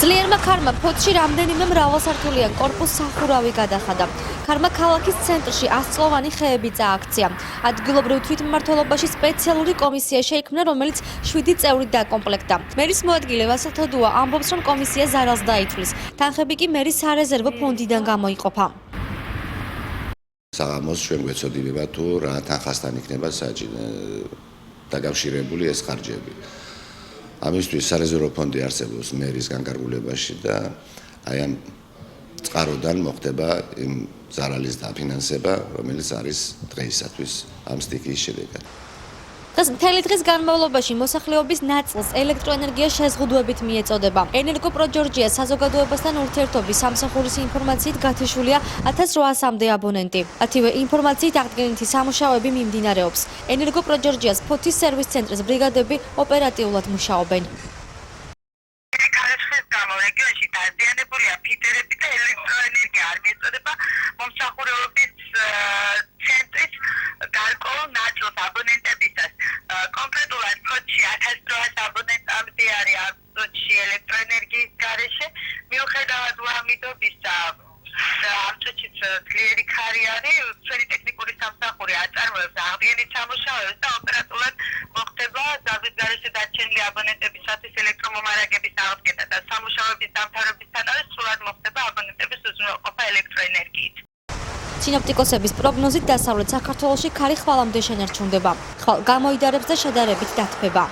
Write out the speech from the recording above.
ძლიერმა ქარმა ფოთში რამდენიმე მრავალსართულიან კორპუსს სახურავი გადახადა. ქარმა ქალაქის ცენტრში 100-წლოვანი ხეები წააქცია. ადგილობრივ თვითმმართველობაში სპეციალური კომისია შეიქმნა, რომელიც 7 წევრით დაკომპლექტდა. მერის მოადგილე ვასილ თოდუა ამბობს, რომ კომისია ზარალს დაითვლის. თანხები კი მერის სარეზერვო ფონდიდან გამოიყოფა. საღამოს ჩვენ გვეცოდინება თუ რა თანხასთან იქნება დაკავშირებული ეს ხარჯები. ამისთვის სარეზერვო ფონდი არსებობს მერის განკარგულებაში და აი ამ წყაროდან მოხდება იმ ზარალის დაფინანსება, რომელიც არის დღეისათვის ამ სტიქიის შედეგად. მთელი დღის განმავლობაში მოსახლეობის ნაწილს ელექტროენერგია შეზღუდვებით მიეწოდება. ენერგოპროჯორჯია საზოგადოებასთან ურთიერთობის სამსახურის ინფორმაციით გათიშულია 1800-მდე აბონენტი. ათივე ინფორმაციით აღდგენითი სამუშაოები მიმდინარეობს. ენერგოპროჯორჯიას ფოთის სერვის ცენტრის ბრიგადები ოპერატიულად მუშაობენ. რეგიონში დაზიანებულია ფიტერები და ელექტროენერგია არ მიეწოდება მომსახურების ცენტრის გარკვეულ ნაწილს აბონენტებისას. კონკრეტულად ფოთში 1800 აბონენტამდე არის ამ წუთში ელექტროენერგიის გარეშე. მიუხედავად ამიტომისა, ამ წუთში ძლიერი ქარი არის, ჩვენი ტექნიკური სამსახური აწარმოებს აღდგენით სამუშაოებს და ოპერატიულად მოხდება ზარდის გარეშე დარჩენილი აბონენტებისათვის ელექტრომომარაგების აღდგენა და სამუშაოების დამთავრებისთანავე სრულად მოხდება აბონენტების უზრუნველყოფა ელექტროენერგიით. სინოპტიკოსების პროგნოზით დასავლეთ საქართველოში ქარი ხვალამდე შენარჩუნდება. ხვალ გამოიდარებს და შედარებით დათბება.